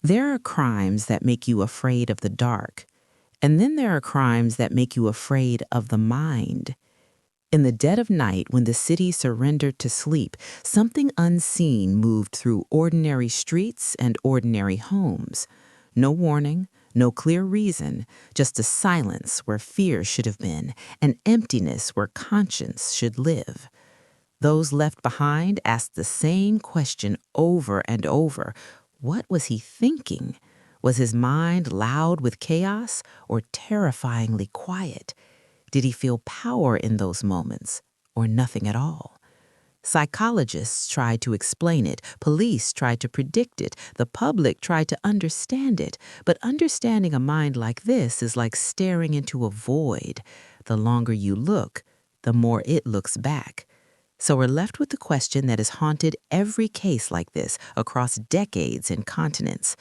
There are crimes that make you afraid of the dark, and then there are crimes that make you afraid of the mind. In the dead of night, when the city surrendered to sleep, something unseen moved through ordinary streets and ordinary homes. No warning, no clear reason, just a silence where fear should have been, an emptiness where conscience should live. Those left behind asked the same question over and over. What was he thinking? Was his mind loud with chaos or terrifyingly quiet? Did he feel power in those moments or nothing at all? Psychologists tried to explain it, police tried to predict it, the public tried to understand it, but understanding a mind like this is like staring into a void. The longer you look, the more it looks back. So we're left with the question that has haunted every case like this across decades and continents.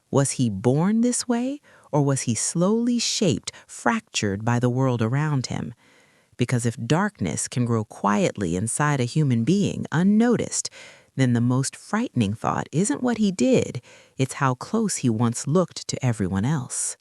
Was he born this way, or was he slowly shaped, fractured by the world around him? Because if darkness can grow quietly inside a human being, unnoticed, then the most frightening thought isn't what he did, it's how close he once looked to everyone else.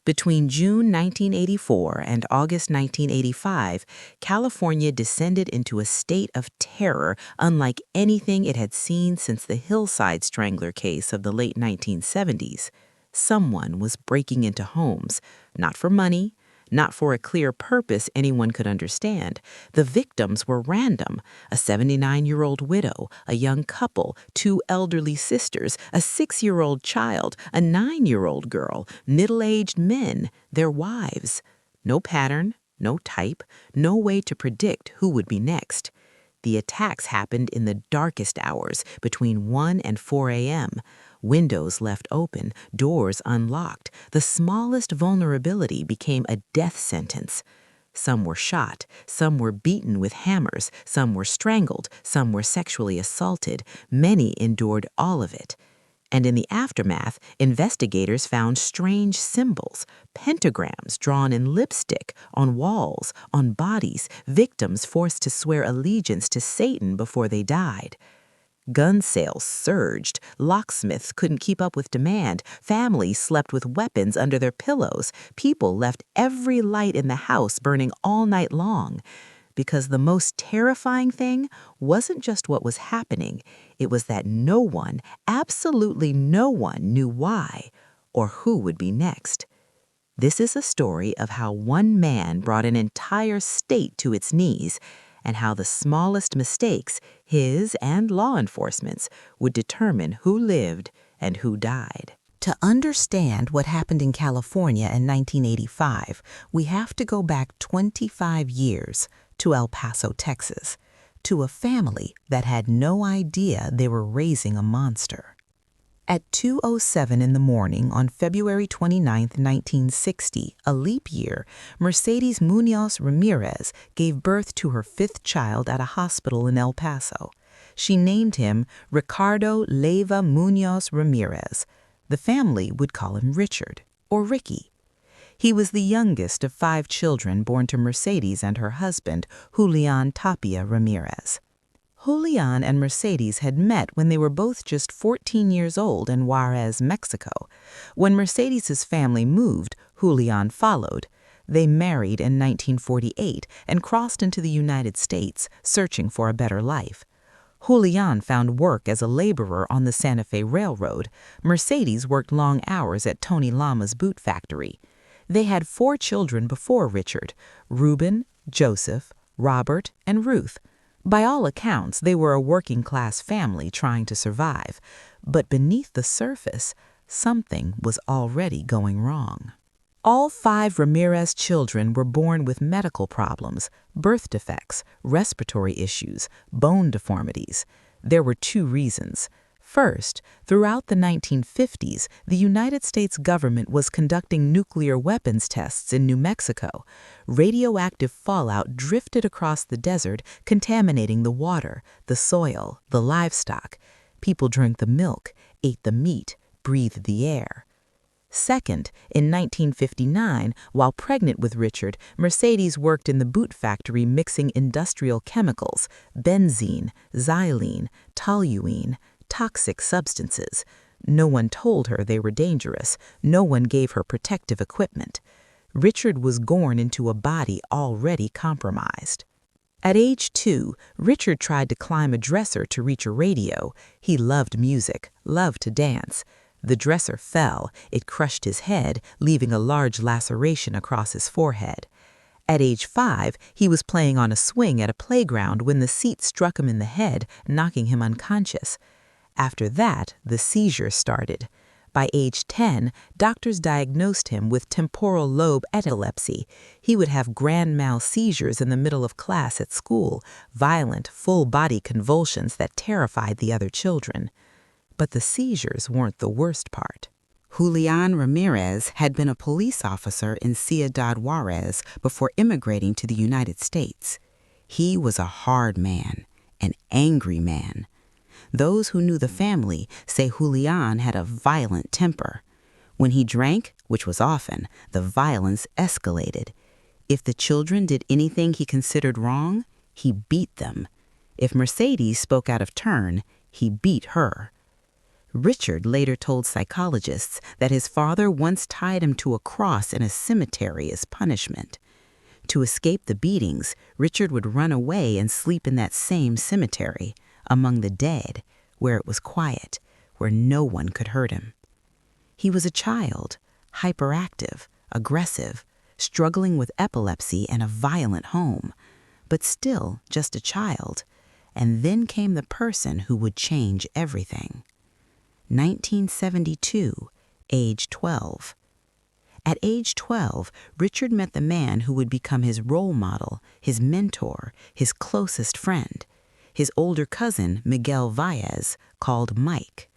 Between June 1984 and August 1985, California descended into a state of terror unlike anything it had seen since the Hillside Strangler case of the late 1970s. Someone was breaking into homes, not for money, not for a clear purpose anyone could understand. The victims were random: a 79-year-old widow, a young couple, 2 elderly sisters, a 6-year-old child, a 9-year-old girl, middle-aged men, their wives. No pattern, no type, no way to predict who would be next. The attacks happened in the darkest hours, between 1 and 4 a.m., windows left open, doors unlocked. The smallest vulnerability became a death sentence. Some were shot, some were beaten with hammers, some were strangled, some were sexually assaulted. Many endured all of it. And in the aftermath, investigators found strange symbols, pentagrams drawn in lipstick, on walls, on bodies, victims forced to swear allegiance to Satan before they died. Gun sales surged. Locksmiths couldn't keep up with demand. Families slept with weapons under their pillows. People left every light in the house burning all night long. Because the most terrifying thing wasn't just what was happening. It was that no one, absolutely no one, knew why or who would be next. This is a story of how one man brought an entire state to its knees, and how the smallest mistakes, his and law enforcement's, would determine who lived and who died. To understand what happened in California in 1985, we have to go back 25 years to El Paso, Texas, to a family that had no idea they were raising a monster. At 2:07 in the morning on February 29, 1960, a leap year, Mercedes Munoz Ramirez gave birth to her 5th child at a hospital in El Paso. She named him Ricardo Leyva Munoz Ramirez. The family would call him Richard, or Ricky. He was the youngest of 5 children born to Mercedes and her husband, Julian Tapia Ramirez. Julian and Mercedes had met when they were both just 14 years old in Juarez, Mexico. When Mercedes's family moved, Julian followed. They married in 1948 and crossed into the United States, searching for a better life. Julian found work as a laborer on the Santa Fe Railroad. Mercedes worked long hours at Tony Lama's boot factory. They had 4 children before Richard: Reuben, Joseph, Robert, and Ruth. By all accounts, they were a working-class family trying to survive. But beneath the surface, something was already going wrong. All 5 Ramirez children were born with medical problems, birth defects, respiratory issues, bone deformities. There were 2 reasons. First, throughout the 1950s, the United States government was conducting nuclear weapons tests in New Mexico. Radioactive fallout drifted across the desert, contaminating the water, the soil, the livestock. People drank the milk, ate the meat, breathed the air. Second, in 1959, while pregnant with Richard, Mercedes worked in the boot factory mixing industrial chemicals, benzene, xylene, toluene, toxic substances. No one told her they were dangerous. No one gave her protective equipment. Richard was born into a body already compromised. At age 2, Richard tried to climb a dresser to reach a radio. He loved music, loved to dance. The dresser fell. It crushed his head, leaving a large laceration across his forehead. At age 5, he was playing on a swing at a playground when the seat struck him in the head, knocking him unconscious. After that, the seizures started. By age 10, doctors diagnosed him with temporal lobe epilepsy. He would have grand mal seizures in the middle of class at school, violent, full-body convulsions that terrified the other children. But the seizures weren't the worst part. Julian Ramirez had been a police officer in Ciudad Juarez before immigrating to the United States. He was a hard man, an angry man. Those who knew the family say Julian had a violent temper. When he drank, which was often, the violence escalated. If the children did anything he considered wrong, he beat them. If Mercedes spoke out of turn, he beat her. Richard later told psychologists that his father once tied him to a cross in a cemetery as punishment. To escape the beatings, Richard would run away and sleep in that same cemetery, among the dead, where it was quiet, where no one could hurt him. He was a child, hyperactive, aggressive, struggling with epilepsy and a violent home, but still just a child. And then came the person who would change everything. 1972, age 12. At age 12, Richard met the man who would become his role model, his mentor, his closest friend. His older cousin, Miguel Valles, called Mike.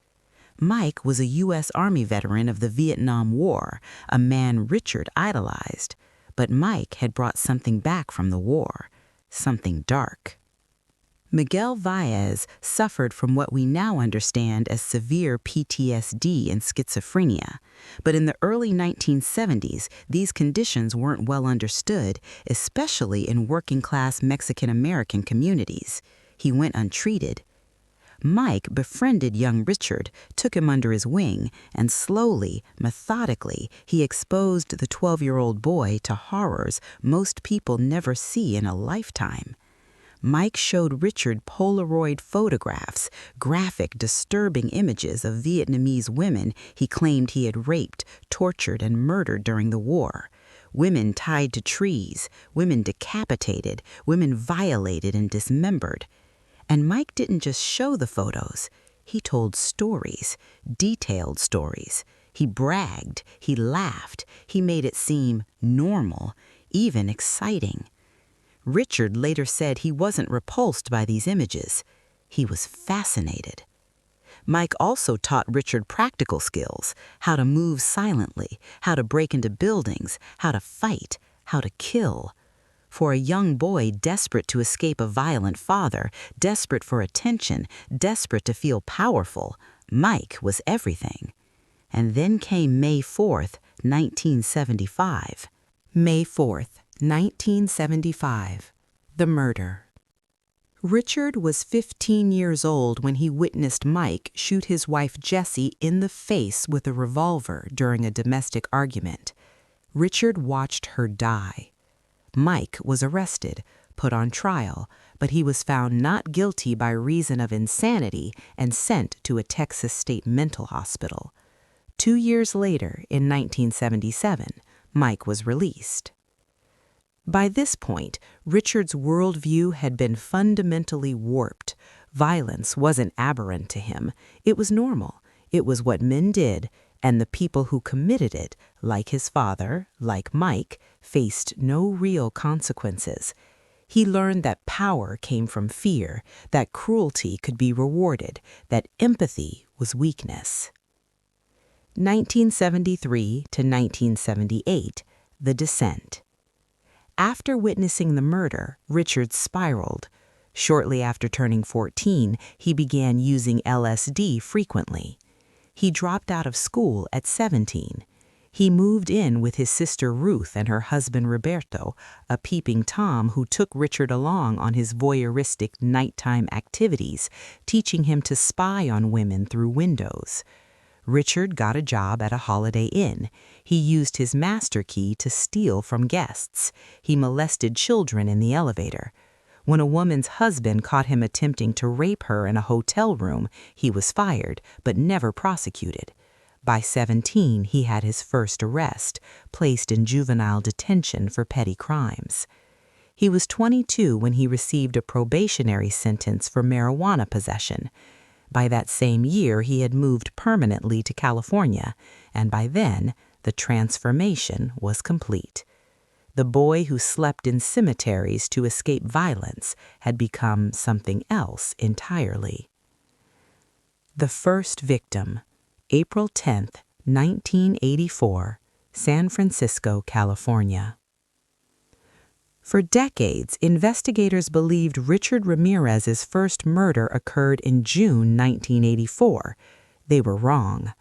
Mike was a U.S. Army veteran of the Vietnam War, a man Richard idolized. But Mike had brought something back from the war, something dark. Miguel Valles suffered from what we now understand as severe PTSD and schizophrenia. But in the early 1970s, these conditions weren't well understood, especially in working-class Mexican-American communities. He went untreated. Mike befriended young Richard, took him under his wing, and slowly, methodically, he exposed the 12-year-old boy to horrors most people never see in a lifetime. Mike showed Richard Polaroid photographs, graphic, disturbing images of Vietnamese women he claimed he had raped, tortured, and murdered during the war. Women tied to trees, women decapitated, women violated and dismembered. And Mike didn't just show the photos. He told stories, detailed stories. He bragged, he laughed, he made it seem normal, even exciting. Richard later said he wasn't repulsed by these images. He was fascinated. Mike also taught Richard practical skills, how to move silently, how to break into buildings, how to fight, how to kill. For a young boy desperate to escape a violent father, desperate for attention, desperate to feel powerful, Mike was everything. And then came May 4th, 1975. May 4th, 1975. The murder. Richard was 15 years old when he witnessed Mike shoot his wife Jessie in the face with a revolver during a domestic argument. Richard watched her die. Mike was arrested, put on trial, but he was found not guilty by reason of insanity and sent to a Texas state mental hospital. 2 years later, in 1977, Mike was released. By this point, Richard's worldview had been fundamentally warped. Violence wasn't aberrant to him. It was normal. It was what men did, and the people who committed it, like his father, like Mike, faced no real consequences. He learned that power came from fear, that cruelty could be rewarded, that empathy was weakness. 1973 to 1978, The Descent. After witnessing the murder, Richard spiraled. Shortly after turning 14, he began using LSD frequently. He dropped out of school at 17. He moved in with his sister Ruth and her husband Roberto, a peeping Tom who took Richard along on his voyeuristic nighttime activities, teaching him to spy on women through windows. Richard got a job at a Holiday Inn. He used his master key to steal from guests. He molested children in the elevator. When a woman's husband caught him attempting to rape her in a hotel room, he was fired, but never prosecuted. By 17, he had his first arrest, placed in juvenile detention for petty crimes. He was 22 when he received a probationary sentence for marijuana possession. By that same year, he had moved permanently to California, and by then, the transformation was complete. The boy who slept in cemeteries to escape violence had become something else entirely. The first victim, April 10, 1984, San Francisco, California. For decades, investigators believed Richard Ramirez's first murder occurred in June 1984. They were wrong.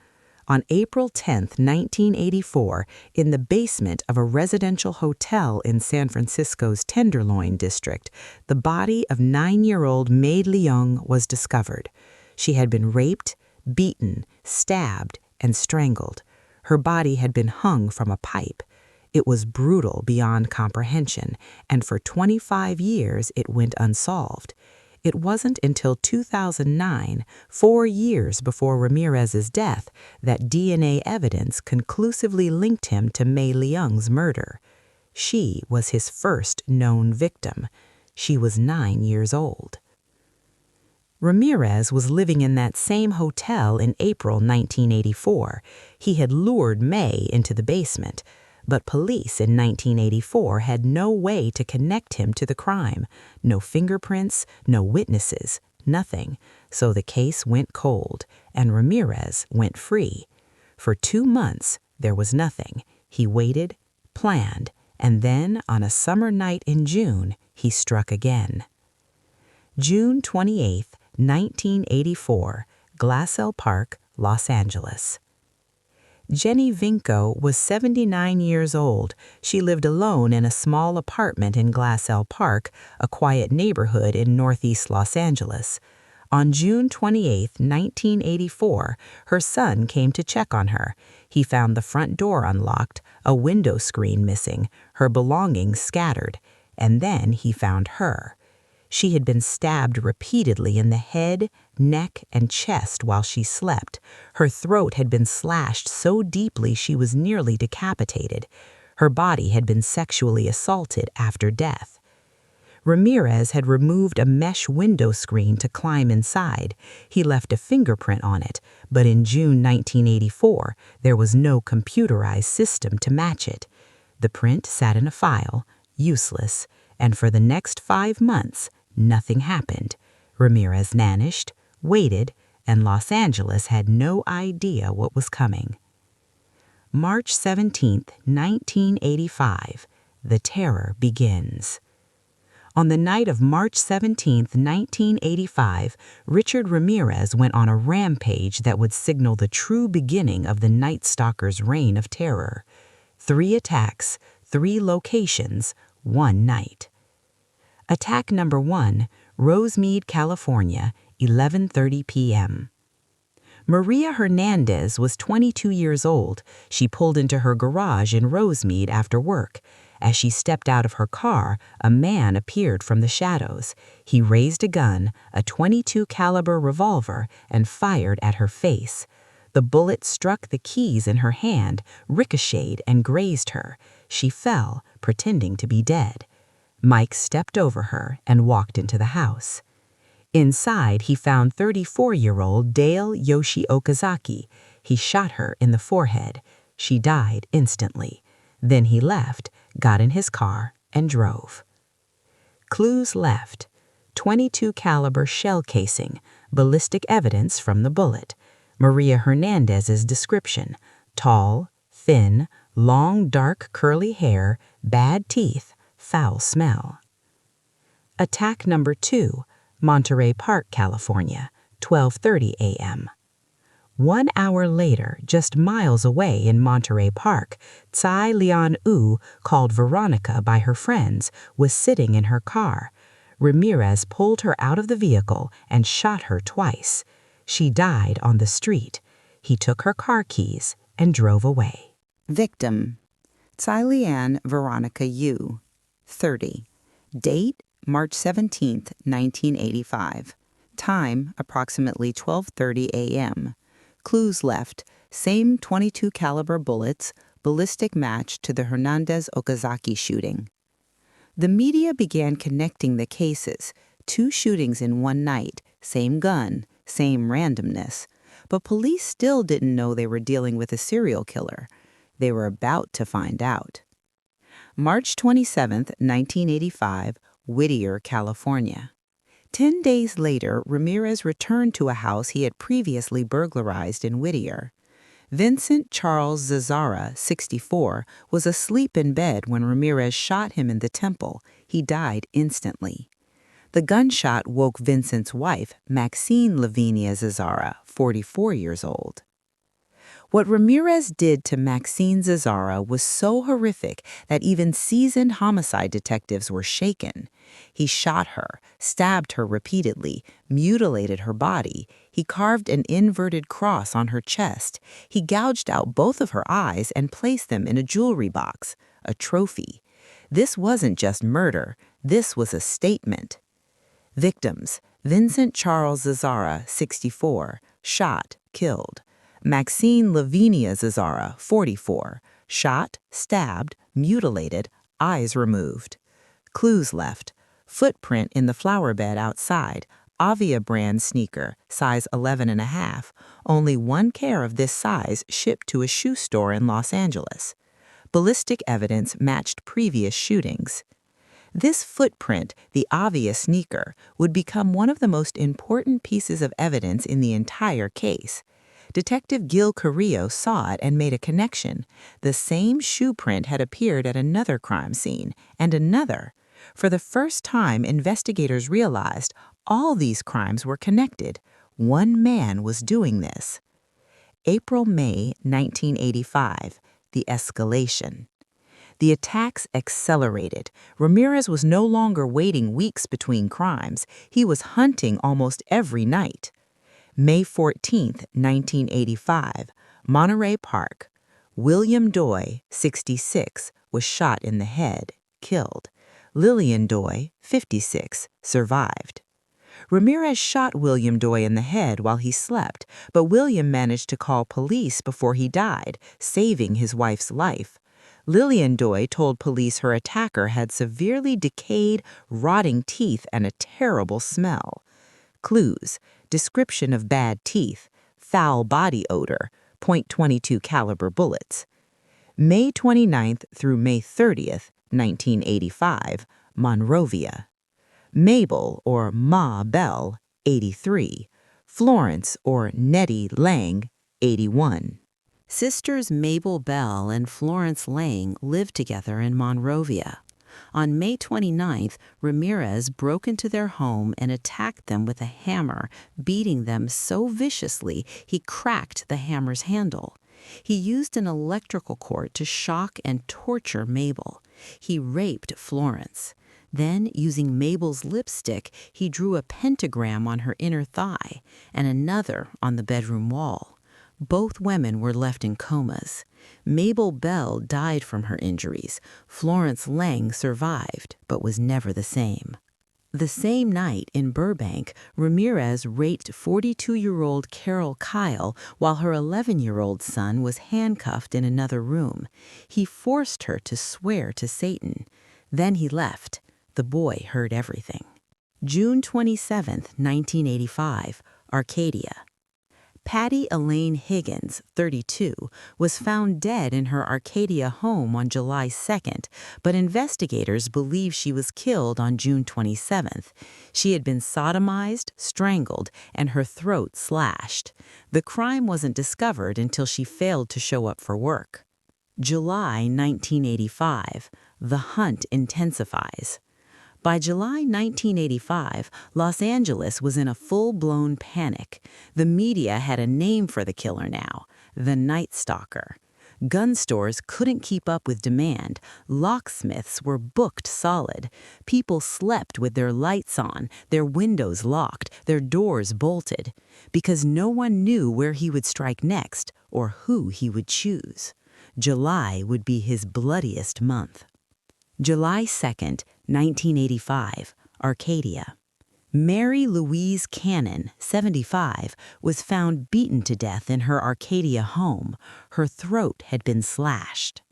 On April 10, 1984, in the basement of a residential hotel in San Francisco's Tenderloin district, the body of 9-year-old May Leung was discovered. She had been raped, beaten, stabbed, and strangled. Her body had been hung from a pipe. It was brutal beyond comprehension, and for 25 years it went unsolved. It wasn't until 2009, 4 years before Ramirez's death, that DNA evidence conclusively linked him to May Leung's murder. She was his first known victim. She was 9 years old. Ramirez was living in that same hotel in April 1984. He had lured May into the basement, but police in 1984 had no way to connect him to the crime. No fingerprints, no witnesses, nothing. So the case went cold, and Ramirez went free. For 2 months, there was nothing. He waited, planned, and then, on a summer night in June, he struck again. June 28, 1984, Glassell Park, Los Angeles. Jenny Vinco was 79 years old. She lived alone in a small apartment in Glassell Park, a quiet neighborhood in northeast Los Angeles. On June 28, 1984, her son came to check on her. He found the front door unlocked, a window screen missing, her belongings scattered, and then he found her. She had been stabbed repeatedly in the head, neck, and chest while she slept. Her throat had been slashed so deeply she was nearly decapitated. Her body had been sexually assaulted after death. Ramirez had removed a mesh window screen to climb inside. He left a fingerprint on it, but in June 1984, there was no computerized system to match it. The print sat in a file, useless, and for the next 5 months, nothing happened. Ramirez vanished, waited, and Los Angeles had no idea what was coming. March 17, 1985, the terror begins. On the night of March 17, 1985, Richard Ramirez went on a rampage that would signal the true beginning of the Night Stalker's reign of terror. 3 attacks, 3 locations, 1 night. Attack number 1, Rosemead, California, 11:30 p.m. Maria Hernandez was 22 years old. She pulled into her garage in Rosemead after work. As she stepped out of her car, a man appeared from the shadows. He raised a gun, a .22 caliber revolver, and fired at her face. The bullet struck the keys in her hand, ricocheted, and grazed her. She fell, pretending to be dead. Mike stepped over her and walked into the house. Inside, he found 34-year-old Dale Yoshi Okazaki. He shot her in the forehead. She died instantly. Then he left, got in his car, and drove. Clues left: .22 caliber shell casing, ballistic evidence from the bullet. Maria Hernandez's description: tall, thin, long dark curly hair, bad teeth, foul smell. Attack number 2, Monterey Park, California, 12:30 a.m. 1 hour later, just miles away in Monterey Park, Tsai Lian Wu, called Veronica by her friends, was sitting in her car. Ramirez pulled her out of the vehicle and shot her twice. She died on the street. He took her car keys and drove away. Victim: Tsai-Lian Veronica Yu, 30. Date: March 17, 1985. Time: approximately 12:30 a.m. Clues left: same .22 caliber bullets, ballistic match to the Hernandez Okazaki shooting. The media began connecting the cases. 2 shootings in one night, same gun, same randomness. But police still didn't know they were dealing with a serial killer. They were about to find out. March 27, 1985, Whittier, California. 10 days later, Ramirez returned to a house he had previously burglarized in Whittier. Vincent Charles Zazzara, 64, was asleep in bed when Ramirez shot him in the temple. He died instantly. The gunshot woke Vincent's wife, Maxine Lavinia Zazzara, 44 years old. What Ramirez did to Maxine Zazzara was so horrific that even seasoned homicide detectives were shaken. He shot her, stabbed her repeatedly, mutilated her body. He carved an inverted cross on her chest. He gouged out both of her eyes and placed them in a jewelry box, a trophy. This wasn't just murder. This was a statement. Victims: Vincent Charles Zazzara, 64, shot, killed. Maxine Lavinia Zazzara, 44, shot, stabbed, mutilated, eyes removed. Clues left: footprint in the flower bed outside, Avia brand sneaker, size 11.5, only 1 pair of this size shipped to a shoe store in Los Angeles. Ballistic evidence matched previous shootings. This footprint, the Avia sneaker, would become one of the most important pieces of evidence in the entire case. Detective Gil Carrillo saw it and made a connection. The same shoe print had appeared at another crime scene, and another. For the first time, investigators realized all these crimes were connected. One man was doing this. April-May 1985, the escalation. The attacks accelerated. Ramirez was no longer waiting weeks between crimes. He was hunting almost every night. May 14, 1985, Monterey Park. William Doy, 66, was shot in the head, killed. Lillian Doy, 56, survived. Ramirez shot William Doy in the head while he slept, but William managed to call police before he died, saving his wife's life. Lillian Doy told police her attacker had severely decayed, rotting teeth and a terrible smell. Clues: description of bad teeth, foul body odor, .22 caliber bullets. May 29th through May 30th, 1985, Monrovia. Mabel or Ma Bell, 83. Florence or Nettie Lang, 81. Sisters Mabel Bell and Florence Lang lived together in Monrovia. On May 29th, Ramirez broke into their home and attacked them with a hammer, beating them so viciously he cracked the hammer's handle. He used an electrical cord to shock and torture Mabel. He raped Florence. Then, using Mabel's lipstick, he drew a pentagram on her inner thigh and another on the bedroom wall. Both women were left in comas. Mabel Bell died from her injuries. Florence Lang survived, but was never the same. The same night in Burbank, Ramirez raped 42-year-old Carol Kyle while her 11-year-old son was handcuffed in another room. He forced her to swear to Satan. Then he left. The boy heard everything. June 27, 1985, Arcadia. Patty Elaine Higgins, 32, was found dead in her Arcadia home on July 2nd, but investigators believe she was killed on June 27th. She had been sodomized, strangled, and her throat slashed. The crime wasn't discovered until she failed to show up for work. July 1985. The hunt intensifies. By July 1985, Los Angeles was in a full-blown panic. The media had a name for the killer now, the Night Stalker. Gun stores couldn't keep up with demand. Locksmiths were booked solid. People slept with their lights on, their windows locked, their doors bolted, because no one knew where he would strike next or who he would choose. July would be his bloodiest month. July 2nd, 1985, Arcadia. Mary Louise Cannon, 75, was found beaten to death in her Arcadia home. Her throat had been slashed.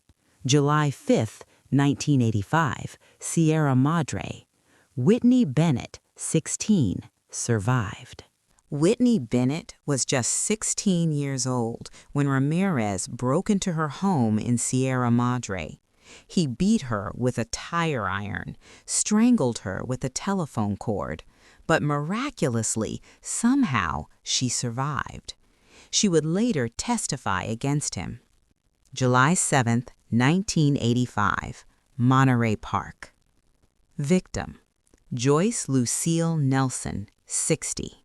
July 5th, 1985, Sierra Madre. Whitney Bennett, 16, survived. Whitney Bennett was just 16 years old when Ramirez broke into her home in Sierra Madre. He beat her with a tire iron, strangled her with a telephone cord, but miraculously, somehow, she survived. She would later testify against him. July 7th, 1985, Monterey Park. Victim: Joyce Lucille Nelson, 60.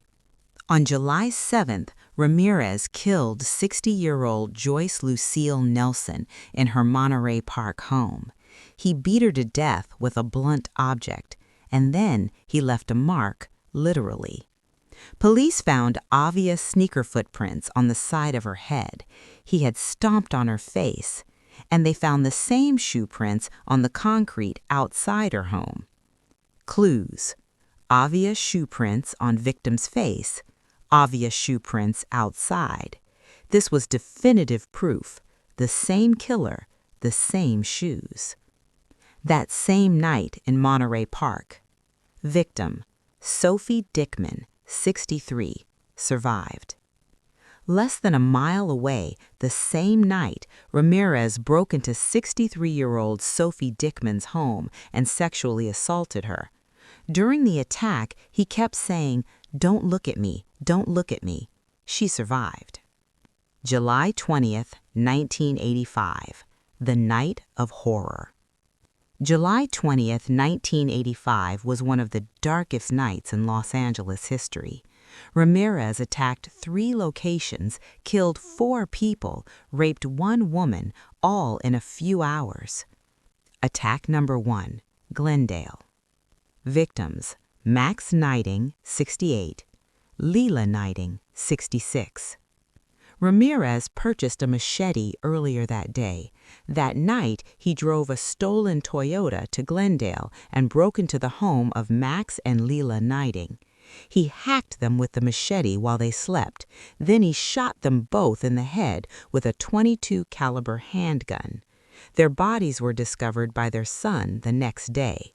On July 7th, Ramirez killed 60-year-old Joyce Lucille Nelson in her Monterey Park home. He beat her to death with a blunt object, and then he left a mark, literally. Police found obvious sneaker footprints on the side of her head. He had stomped on her face, and they found the same shoe prints on the concrete outside her home. Clues: obvious shoe prints on victim's face, obvious shoe prints outside. This was definitive proof. The same killer, the same shoes. That same night in Monterey Park. Victim: Sophie Dickman, 63, survived. Less than a mile away, the same night, Ramirez broke into 63-year-old Sophie Dickman's home and sexually assaulted her. During the attack, he kept saying, "Don't look at me, don't look at me." She survived. July 20th, 1985, the night of horror. July 20th, 1985 was one of the darkest nights in Los Angeles history. Ramirez attacked 3 locations, killed 4 people, raped 1 woman, all in a few hours. Attack number 1, Glendale. Victims: Max Knighting, 68, Leila Knighting, 66. Ramirez purchased a machete earlier that day. That night, he drove a stolen Toyota to Glendale and broke into the home of Max and Leila Knighting. He hacked them with the machete while they slept. Then he shot them both in the head with a .22 caliber handgun. Their bodies were discovered by their son the next day.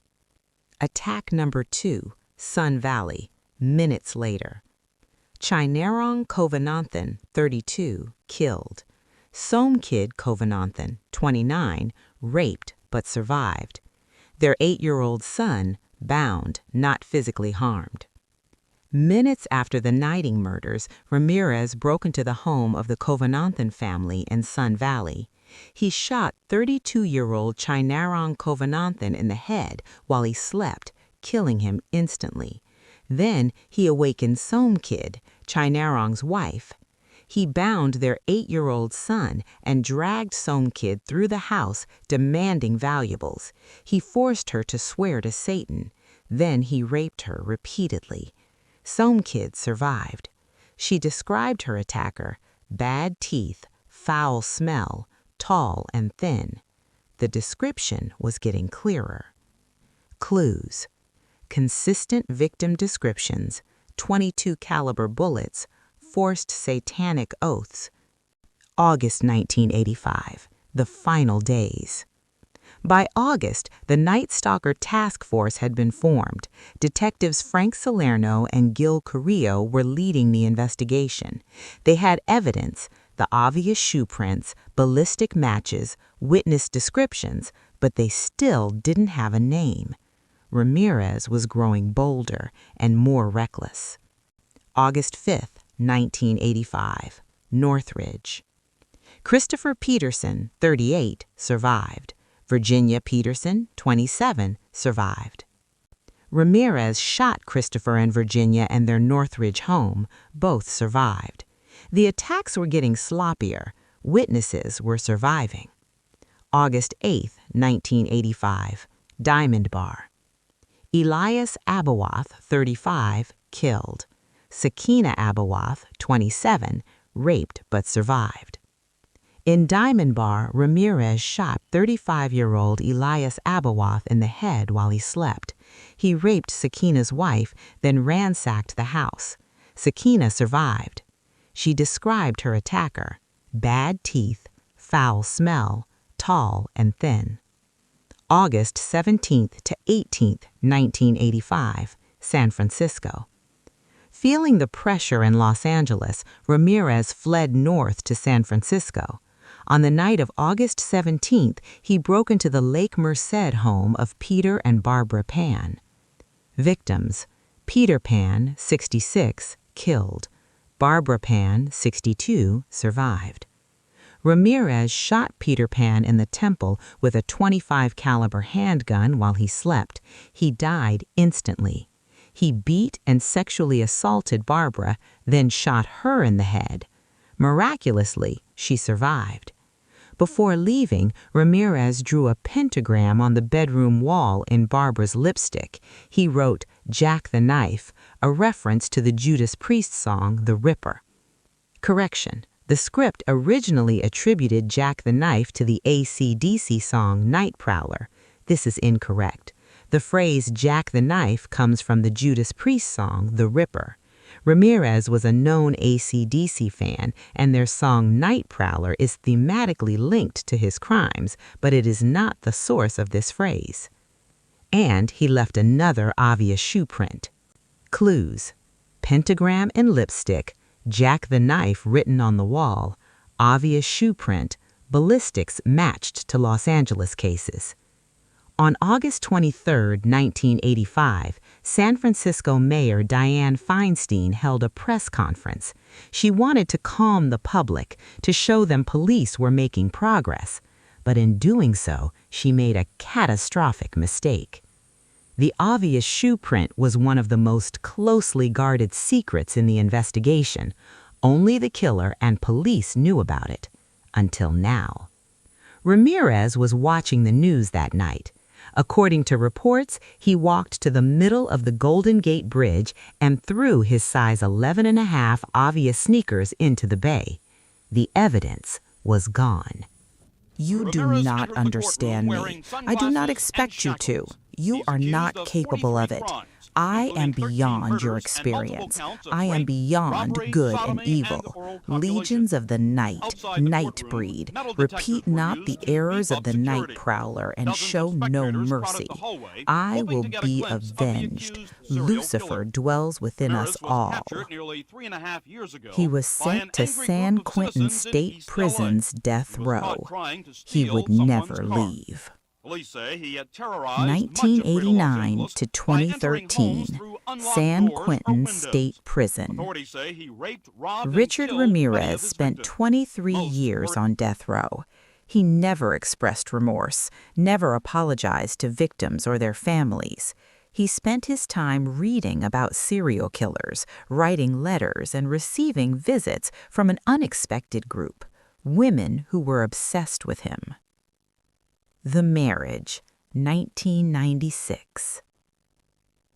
Attack number 2, Sun Valley, minutes later. Chinarong Kovananthan, 32, killed. Somkid Kovananthan, 29, raped but survived. Their 8-year-old son, bound, not physically harmed. Minutes after the Knighting murders, Ramirez broke into the home of the Kovananthan family in Sun Valley. He shot 32-year-old Chinarong Kovananthan in the head while he slept, killing him instantly. Then he awakened Somkid, Chinarong's wife. He bound their 8-year-old son and dragged Somkid through the house, demanding valuables. He forced her to swear to Satan. Then he raped her repeatedly. Somkid survived. She described her attacker: bad teeth, foul smell, tall and thin. The description was getting clearer. Clues: consistent victim descriptions, .22 caliber bullets, forced satanic oaths. August 1985, the final days. By August, the Night Stalker task force had been formed. Detectives Frank Salerno and Gil Carrillo were leading the investigation. They had evidence: the obvious shoe prints, ballistic matches, witness descriptions, but they still didn't have a name. Ramirez was growing bolder and more reckless. August 5th, 1985, Northridge. Christopher Peterson, 38, survived. Virginia Peterson, 27, survived. Ramirez shot Christopher and Virginia and their Northridge home. Both survived. The attacks were getting sloppier. Witnesses were surviving. August 8, 1985, Diamond Bar. Elias Abawath, 35, killed. Sakina Abawath, 27, raped but survived. In Diamond Bar, Ramirez shot 35-year-old Elias Abawath in the head while he slept. He raped Sakina's wife, then ransacked the house. Sakina survived. She described her attacker: bad teeth, foul smell, tall and thin. August 17th to 18th, 1985, San Francisco. Feeling the pressure in Los Angeles, Ramirez fled north to San Francisco. On the night of August 17th, he broke into the Lake Merced home of Peter and Barbara Pan. Victims: Peter Pan, 66, killed. Barbara Pan, 62, survived. Ramirez shot Peter Pan in the temple with a .25 caliber handgun while he slept. He died instantly. He beat and sexually assaulted Barbara, then shot her in the head. Miraculously, she survived. Before leaving, Ramirez drew a pentagram on the bedroom wall in Barbara's lipstick. He wrote "Jack the Knife," a reference to the Judas Priest song "The Ripper." Correction: the script originally attributed Jack the Knife to the AC/DC song Night Prowler. This is incorrect. The phrase "Jack the Knife" comes from the Judas Priest song "The Ripper." Ramirez was a known AC/DC fan, and their song Night Prowler is thematically linked to his crimes, but it is not the source of this phrase. And he left another obvious shoe print. Clues: pentagram in lipstick, Jack the Knife written on the wall, obvious shoe print, ballistics matched to Los Angeles cases. On August 23, 1985, San Francisco Mayor Dianne Feinstein held a press conference. She wanted to calm the public, to show them police were making progress. But in doing so, she made a catastrophic mistake. The obvious shoe print was one of the most closely guarded secrets in the investigation. Only the killer and police knew about it. Until now. Ramirez was watching the news that night. According to reports, he walked to the middle of the Golden Gate Bridge and threw his size 11.5 obvious sneakers into the bay. The evidence was gone. You do not understand me. I do not expect you to. You are not capable of it. I am beyond your experience. I am beyond good and evil. Legions of the night, night breed, repeat not the errors of the night prowler and show no mercy. I will be avenged. Lucifer dwells within us all. He was sent to San Quentin State Prison's death row. He would never leave. 1989 to 2013, San Quentin State Prison. Richard Ramirez spent 23 years on death row. He never expressed remorse, never apologized to victims or their families. He spent his time reading about serial killers, writing letters, and receiving visits from an unexpected group, women who were obsessed with him. The Marriage, 1996.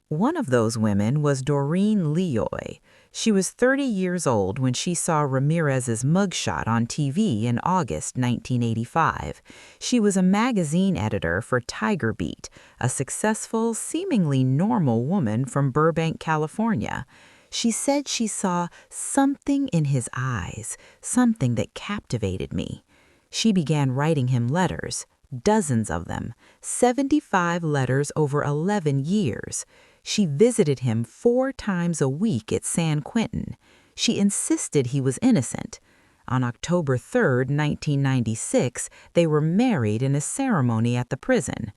One of those women was Doreen Leoy. She was 30 years old when she saw Ramirez's mugshot on TV in August 1985. She was a magazine editor for Tiger Beat, a successful, seemingly normal woman from Burbank, California. She said she saw something in his eyes, something that captivated me. She began writing him letters. Dozens of them, 75 letters over 11 years. She visited him 4 times a week at San Quentin. She insisted he was innocent. On October 3, 1996, they were married in a ceremony at the prison.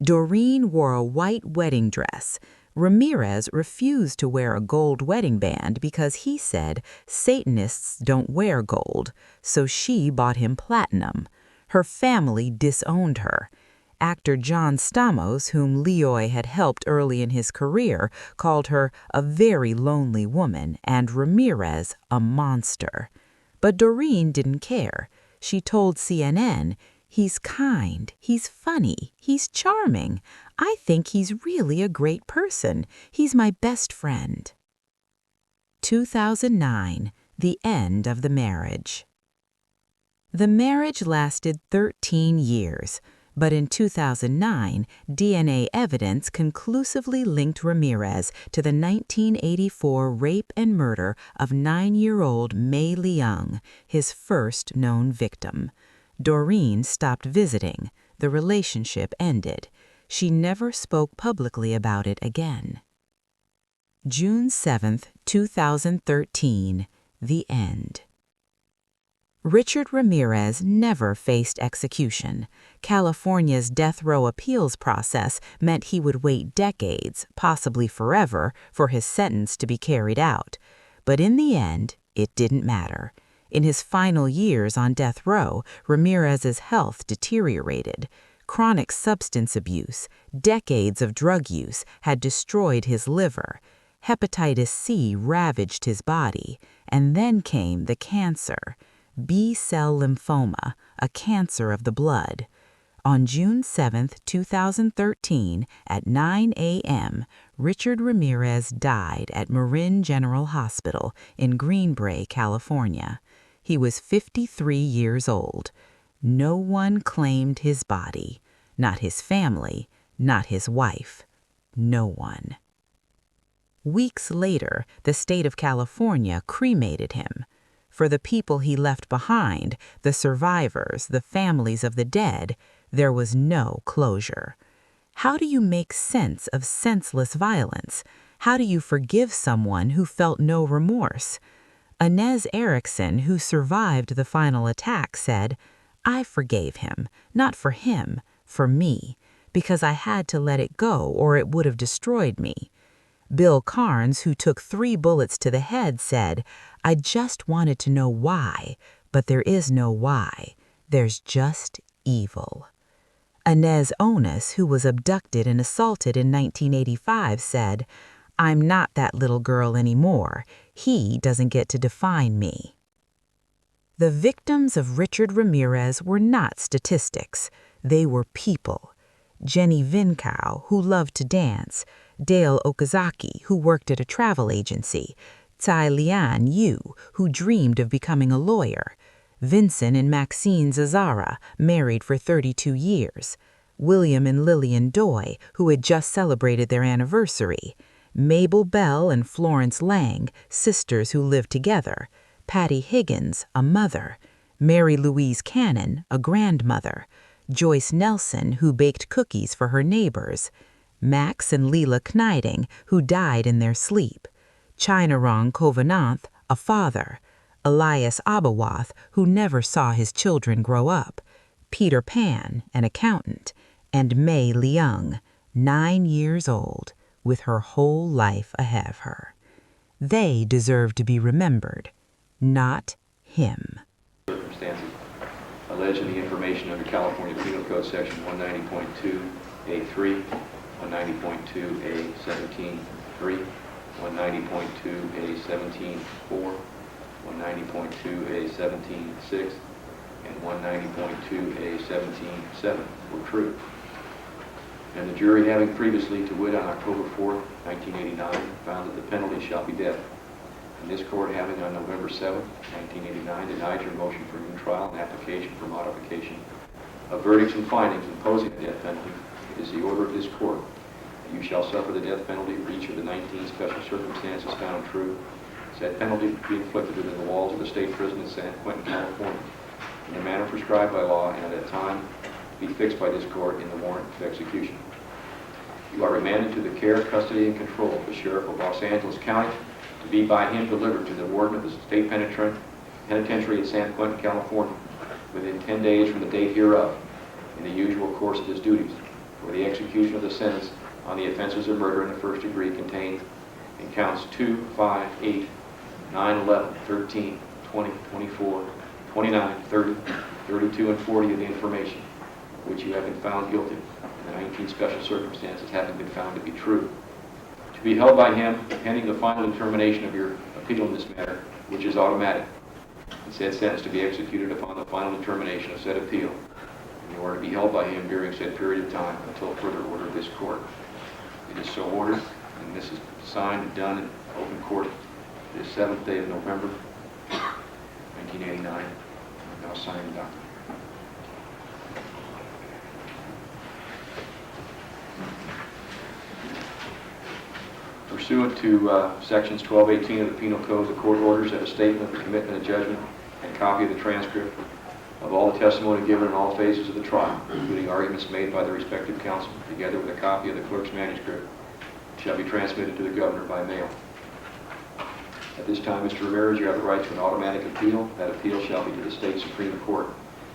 Doreen wore a white wedding dress. Ramirez refused to wear a gold wedding band because he said Satanists don't wear gold, so she bought him platinum. Her family disowned her. Actor John Stamos, whom Leoy had helped early in his career, called her a very lonely woman and Ramirez a monster. But Doreen didn't care. She told CNN, "He's kind, he's funny, he's charming. I think he's really a great person. He's my best friend." 2009, the end of the marriage. The marriage lasted 13 years, but in 2009, DNA evidence conclusively linked Ramirez to the 1984 rape and murder of 9-year-old Mei Liang, his first known victim. Doreen stopped visiting. The relationship ended. She never spoke publicly about it again. June 7, 2013, the end. Richard Ramirez never faced execution. California's death row appeals process meant he would wait decades, possibly forever, for his sentence to be carried out. But in the end, it didn't matter. In his final years on death row, Ramirez's health deteriorated. Chronic substance abuse, decades of drug use had destroyed his liver. Hepatitis C ravaged his body, and then came the cancer. B-cell lymphoma, a cancer of the blood. On June 7, 2013, at 9 a.m., Richard Ramirez died at Marin General Hospital in Green Bay, California. He was 53 years old. No one claimed his body. Not his family, not his wife. No one. Weeks later, the state of California cremated him. For the people he left behind, the survivors, the families of the dead, there was no closure. How do you make sense of senseless violence? How do you forgive someone who felt no remorse? Inez Erickson, who survived the final attack, said, "I forgave him, not for him, for me, because I had to let it go or it would have destroyed me." Bill Carnes, who took 3 bullets to the head, said, "I just wanted to know why, but there is no why. There's just evil." Inez Onis, who was abducted and assaulted in 1985, said, "I'm not that little girl anymore. He doesn't get to define me." The victims of Richard Ramirez were not statistics. They were people. Jenny Vinkow, who loved to dance, Dale Okazaki, who worked at a travel agency, Tsai Lian Yu, who dreamed of becoming a lawyer, Vincent and Maxine Zazara, married for 32 years, William and Lillian Doi, who had just celebrated their anniversary, Mabel Bell and Florence Lang, sisters who lived together, Patty Higgins, a mother, Mary Louise Cannon, a grandmother, Joyce Nelson, who baked cookies for her neighbors, Max and Leela Kneiding, who died in their sleep, Chinarong Kovananth, a father, Elias Abawath, who never saw his children grow up, Peter Pan, an accountant, and Mei Liang, 9 years old, with her whole life ahead of her. They deserve to be remembered, not him. Circumstances alleged in the information under California Penal Code Section 190.2A3, 190.2A17.3, 190.2A17.4, 190.2A17.6, and 190.2A17.7 were true. And the jury, having previously, to wit, on October 4, 1989, found that the penalty shall be death. And this court, having on November 7, 1989, denied your motion for new trial and application for modification of verdicts and findings imposing the death penalty, it is the order of this court that you shall suffer the death penalty for each of the 19 special circumstances found true. Said penalty be inflicted within the walls of the state prison in San Quentin, California, in the manner prescribed by law and at a time be fixed by this court in the warrant of execution. You are remanded to the care, custody, and control of the Sheriff of Los Angeles County to be by him delivered to the warden of the state penitentiary in San Quentin, California, within 10 days from the date hereof, in the usual course of his duties, for the execution of the sentence on the offenses of murder in the first degree contained in counts 2, 5, 8, 9, 11, 13, 20, 24, 29, 30, 32, and 40 of the information, which you have been found guilty, and the 19 special circumstances having been found to be true, to be held by him pending the final determination of your appeal in this matter, which is automatic. the said sentence to be executed upon the final determination of said appeal, in order to be held by him during said period of time until further order of this court. It is so ordered, and this is signed and done in open court this 7th day of November, 1989. I now sign the document. Pursuant to sections 1218 of the Penal Code, the court orders that a statement of the commitment of judgment and copy of the transcript of all the testimony given in all phases of the trial, including arguments made by the respective counsel, together with a copy of the clerk's manuscript, shall be transmitted to the governor by mail. At this time, Mr. Ramirez, you have the right to an automatic appeal. That appeal shall be to the State Supreme Court.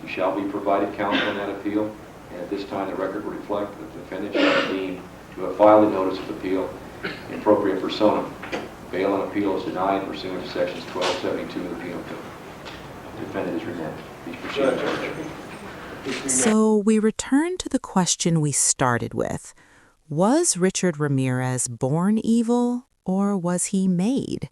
You shall be provided counsel in that appeal, and at this time the record will reflect that the defendant shall be deemed to have filed a notice of appeal in appropriate persona. Bail on appeal is denied pursuant to sections 1272 of the Penal Code. The defendant is remanded. Please proceed. So we return to the question we started with. Was Richard Ramirez born evil, or was he made?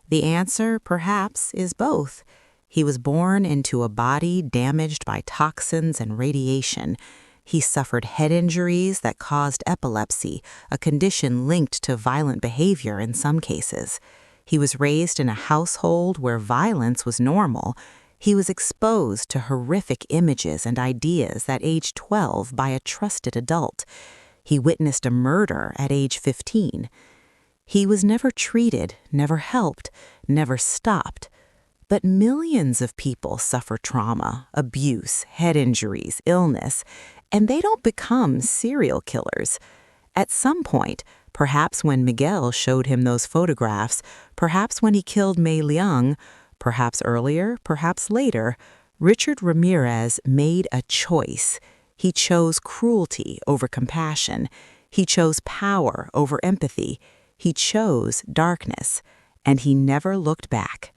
The answer, perhaps, is both. He was born into a body damaged by toxins and radiation. He suffered head injuries that caused epilepsy, a condition linked to violent behavior in some cases. He was raised in a household where violence was normal. He was exposed to horrific images and ideas at age 12 by a trusted adult. He witnessed a murder at age 15. He was never treated, never helped, never stopped. But millions of people suffer trauma, abuse, head injuries, illness, and they don't become serial killers. At some point, perhaps when Miguel showed him those photographs, perhaps when he killed Mei Liang, perhaps earlier, perhaps later, Richard Ramirez made a choice. He chose cruelty over compassion. He chose power over empathy. He chose darkness, and he never looked back.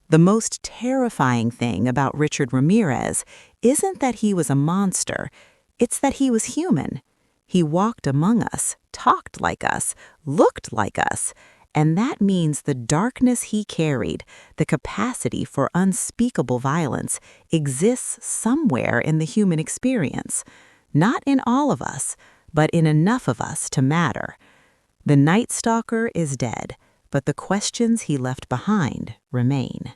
The most terrifying thing about Richard Ramirez isn't that he was a monster, it's that he was human. He walked among us, talked like us, looked like us, and that means the darkness he carried, the capacity for unspeakable violence, exists somewhere in the human experience. Not in all of us, but in enough of us to matter. The Night Stalker is dead, but the questions he left behind remain.